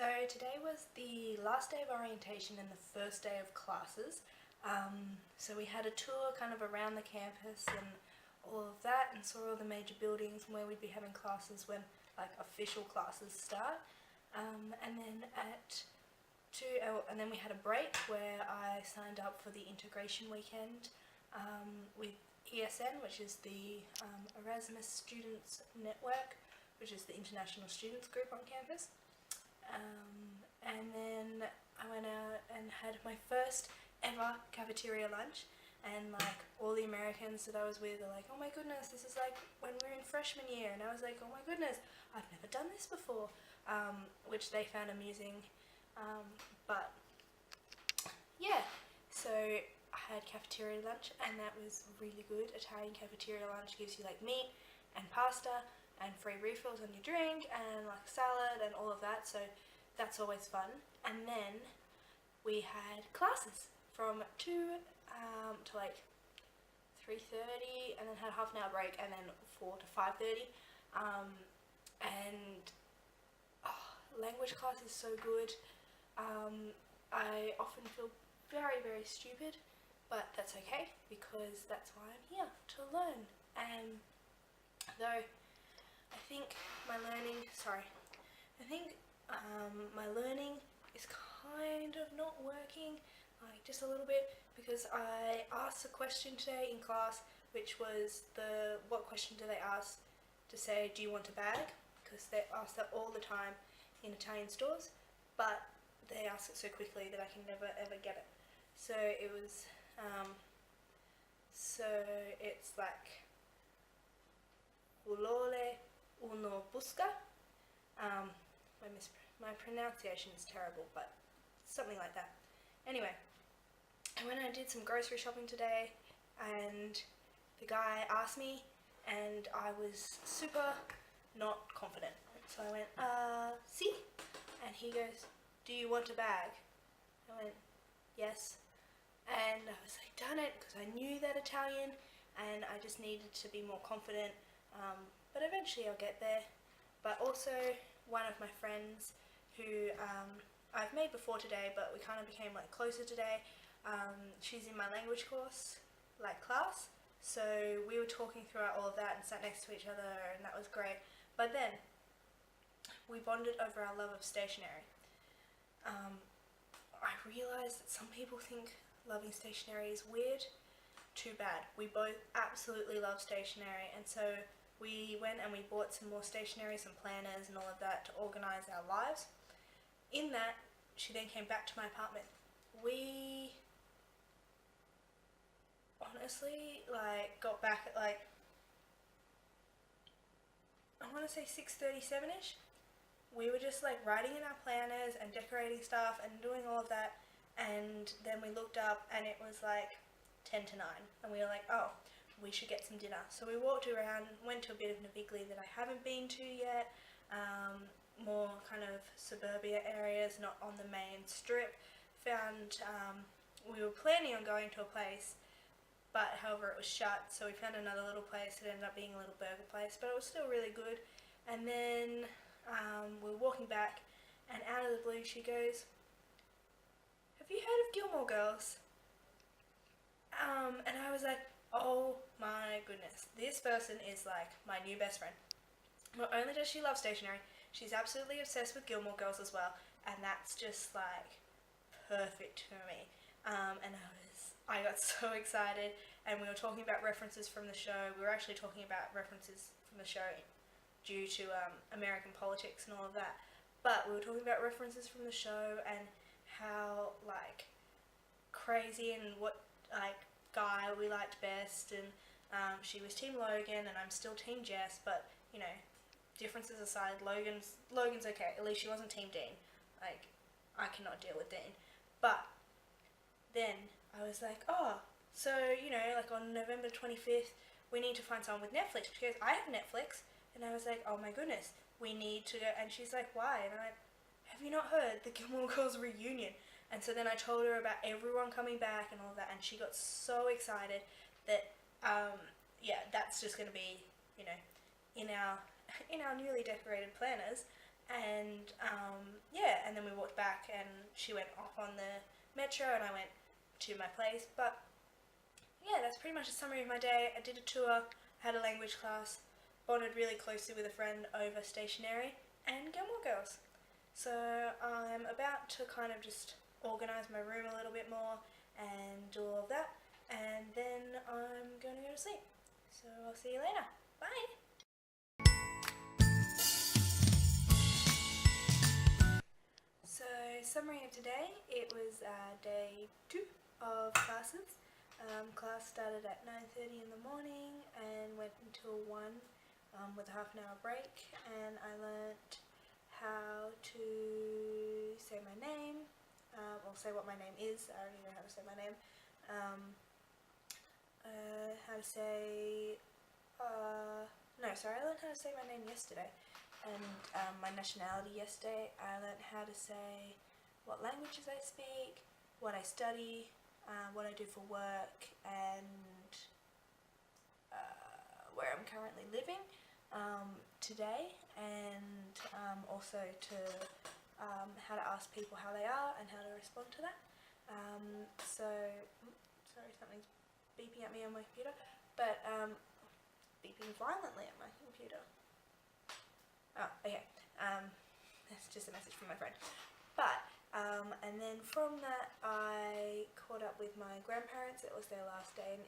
Today was the last day of orientation and the first day of classes. So we had a tour kind of around the campus and all of that, and saw all the major buildings and where we'd be having classes when official classes start. And then and then we had a break where I signed up for the integration weekend with ESN, which is the Erasmus Students Network, which is the international students group on campus. And then I went out and had my first ever cafeteria lunch, and all the Americans that I was with are like, oh my goodness, this is like when we were in freshman year, and I was like, oh my goodness, I've never done this before, which they found amusing. But yeah, so I had cafeteria lunch and that was really good. Italian cafeteria lunch gives you meat and pasta and free refills on your drink and salad and all of that, so that's always fun. And then we had classes from 2 to 3:30, and then had a half an hour break, and then 4 to 5:30. And language class is so good. I often feel very, very stupid, but that's okay because that's why I'm here, to learn. And though I think my learning is kind of not working, just a little bit, because I asked a question today in class, which was what question do they ask to say, do you want a bag? Because they ask that all the time in Italian stores, but they ask it so quickly that I can never ever get it. So it was, it's Ulole uno busca. My pronunciation is terrible, but something like that. Anyway, I went and did some grocery shopping today, and the guy asked me, and I was super not confident. So I went, si? And he goes, do you want a bag? I went, yes. And I was like, darn it, because I knew that Italian, and I just needed to be more confident, but eventually I'll get there. But also, one of my friends who I've made before today, but we kind of became closer today, she's in my language course, class, so we were talking throughout all of that and sat next to each other, and that was great. But then, we bonded over our love of stationery. I realised that some people think loving stationery is weird. Too bad. We both absolutely love stationery, and so we went and we bought some more stationery, some planners and all of that to organise our lives. In that, she then came back to my apartment. We honestly got back at I want to say 6:37ish. We were just writing in our planners and decorating stuff and doing all of that, and then we looked up and it was 10 to 9, and we were like, oh, we should get some dinner. So we walked around, went to a bit of Navigli that I haven't been to yet, more kind of suburbia areas, not on the main strip. We were planning on going to a place, but however it was shut, so we found another little place. It ended up being a little burger place, but it was still really good. And then we were walking back, and out of the blue she goes, have you heard of Gilmore Girls? And I was like, oh my goodness, this person is my new best friend. Not only does she love stationery, she's absolutely obsessed with Gilmore Girls as well, and that's just perfect for me. And I got so excited, and we were talking about references from the show. We were actually talking about references from the show due to American politics and all of that, but we were talking about references from the show and how crazy and what guy we liked best, and she was Team Logan and I'm still Team Jess, but differences aside, Logan's okay. At least she wasn't Team Dean. I cannot deal with Dean. But then I was like, oh, so on November 25th we need to find someone with Netflix. She goes, I have Netflix. And I was like, oh my goodness, we need to go. And she's like, why? And I went, have you not heard the Gilmore Girls reunion? And so then I told her about everyone coming back and all that, and she got so excited that that's just going to be in our newly decorated planners. and yeah, and then we walked back, and she went off on the metro, and I went to my place. But yeah, that's pretty much a summary of my day. I did a tour, had a language class, bonded really closely with a friend over stationery and Gilmore Girls. So I'm about to kind of just organise my room a little bit more and do all of that, and then I'm going to go to sleep. So I'll see you later. Bye! So summary of today, it was day 2 of classes. Class started at 9:30 in the morning and went until 1 with a half an hour break, and I learnt how to say my name, or say what my name is. I don't even know how to say my name. How to say, no, sorry, I learned how to say my name yesterday, and my nationality yesterday. I learnt how to say what languages I speak, what I study, what I do for work, and where I'm currently living today, and also to how to ask people how they are and how to respond to that. Sorry, something's beeping at me on my computer, but beeping violently at my computer. Oh, okay. That's just a message from my friend. But and then from that, I caught up with my grandparents. It was their last day in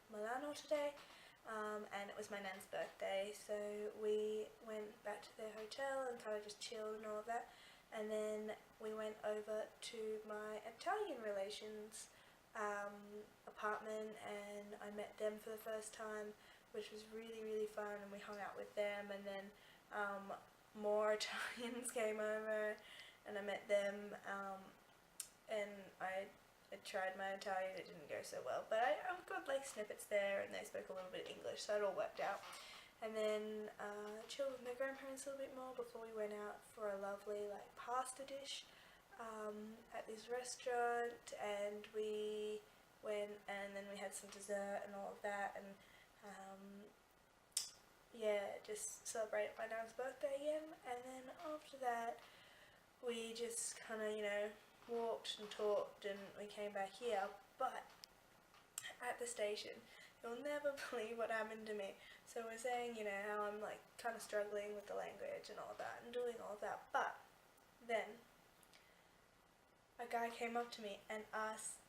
Milano today, and it was my nan's birthday, so we went back to their hotel and kind of just chilled and all of that. And then we went over to my Italian relations apartment, and I met them for the first time, which was really, really fun, and we hung out with them, and then more Italians came over, and I met them, and I tried my Italian. It didn't go so well, but I got like snippets there, and they spoke a little bit of English, so it all worked out. And then chilled with my grandparents a little bit more before we went out for a lovely like pasta dish at this restaurant, and we went, and then we had some dessert and all of that, and yeah, just celebrated my nan's birthday again. And then after that, we just kind of, walked and talked, and we came back here. But at the station, you'll never believe what happened to me. So we're saying, how I'm like kind of struggling with the language and all of that, and doing all of that. But then a guy came up to me and asked,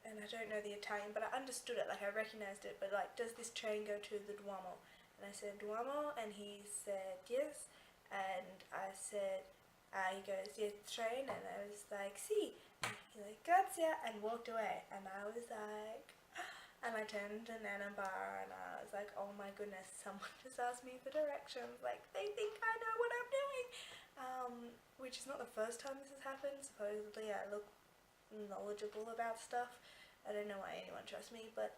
and I don't know the Italian, but I understood it, like I recognized it, but like, does this train go to the Duomo? And I said, Duomo, and he said, yes, and I said, he goes, yes, train, and I was like, si, and he's like, grazie, and walked away, and I was like, and I turned to Nana Bar, and I was like, oh my goodness, someone just asked me for directions, like, they think I know what I'm doing, which is not the first time this has happened. Supposedly I look knowledgeable about stuff. I don't know why anyone trusts me, but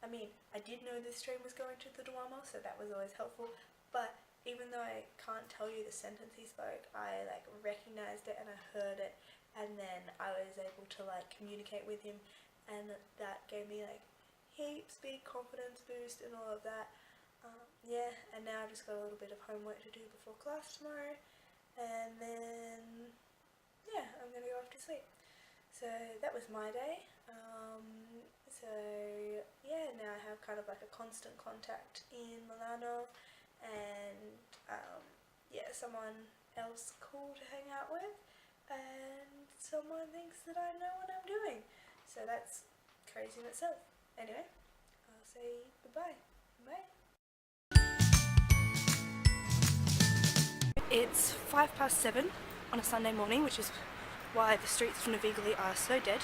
I mean, I did know this train was going to the Duomo, so that was always helpful. But even though I can't tell you the sentence he spoke, I like recognized it and I heard it, and then I was able to like communicate with him, and that gave me like heaps big confidence boost and all of that. Yeah, and now I've just got a little bit of homework to do before class tomorrow, and then yeah, I'm gonna go off to sleep. So that was my day. So yeah, now I have kind of like a constant contact in Milano, and yeah, someone else cool to hang out with, and someone thinks that I know what I'm doing. So that's crazy in itself. Anyway, I'll say goodbye. Bye. It's 7:05 on a Sunday morning, which is why the streets of Navigli are so dead.